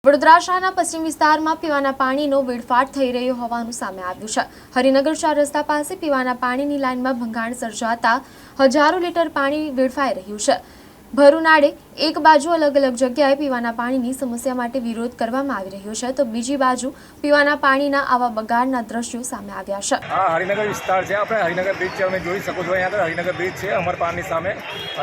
વડોદરા શહેરના પશ્ચિમ વિસ્તારમાં પીવાના પાણીનો વેડફાટ થઈ રહ્યો હોવાનું સામે આવ્યું છે। હરિનગર 4 રસ્તા પાસે પીવાના પાણીની લાઇનમાં ભંગાણ સર્જાતા હજારો લીટર પાણી વેડફાઈ રહ્યું છે। ભર ઉનાળે એક બાજુ અલગ અલગ જગ્યાએ પીવાના પાણીની સમસ્યા માટે વિરોધ કરવામાં આવી રહ્યો છે, તો બીજી બાજુ પીવાના પાણીના આવા બગાડના દ્રશ્યો સામે આવ્યા છે। આ હરિનગર વિસ્તાર છે, આપણે હરિનગર બ્રિજ છે, તમે જોઈ શકો છો અહીંયા આગળ હરિનગર બ્રિજ છે અમરપાળની સામે,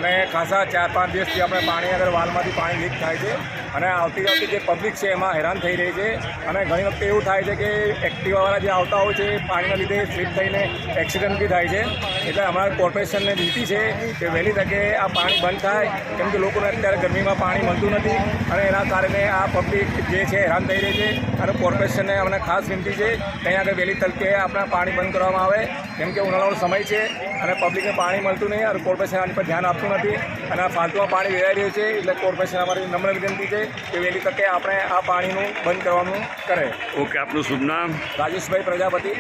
અને ખાસા 4-5 દિવસથી આપણે પાણી આગળ વાલમાંથી પાણી લીક થાય છે, અને આવતી જે પબ્લિક છે એમાં હેરાન થઈ રહી છે। અને ઘણી વખતે એવું થાય છે કે એક્ટિવાવાળા જે આવતા હોય છે પાણીના લીધે સ્લીપ થઈને એક્સિડન્ટ બી થાય છે। એટલે અમારા કોર્પોરેશનને વિનંતી છે કે વહેલી તકે આ પાણી બંધ થાય, કેમ કે લોકોને અત્યારે ગરમીમાં પાણી મળતું નથી, અને એના કારણે આ પબ્લિક જે છે હેરાન થઈ રહી છે। અને કોર્પોરેશનને અમને ખાસ વિનંતી છે કે અહીંયા આગળ વહેલી તકે આપણે પાણી બંધ કરવામાં આવે, કેમ કે ઉનાળાનો સમય છે અને પબ્લિકને પાણી મળતું નહીં, અને કોર્પોરેશન આની પર ધ્યાન આપતું નથી, અને આ ફાલતુમાં પાણી વેરાઈ રહ્યું છે। એટલે કોર્પોરેશન અમારી નમ્ર વિનંતી છે કે વહેલી તકે આપણે આ પાણીનું બંધ કરવાનું કરે। ઓકે, આપનું શુભ નામ? રાજેશભાઈ પ્રજાપતિ।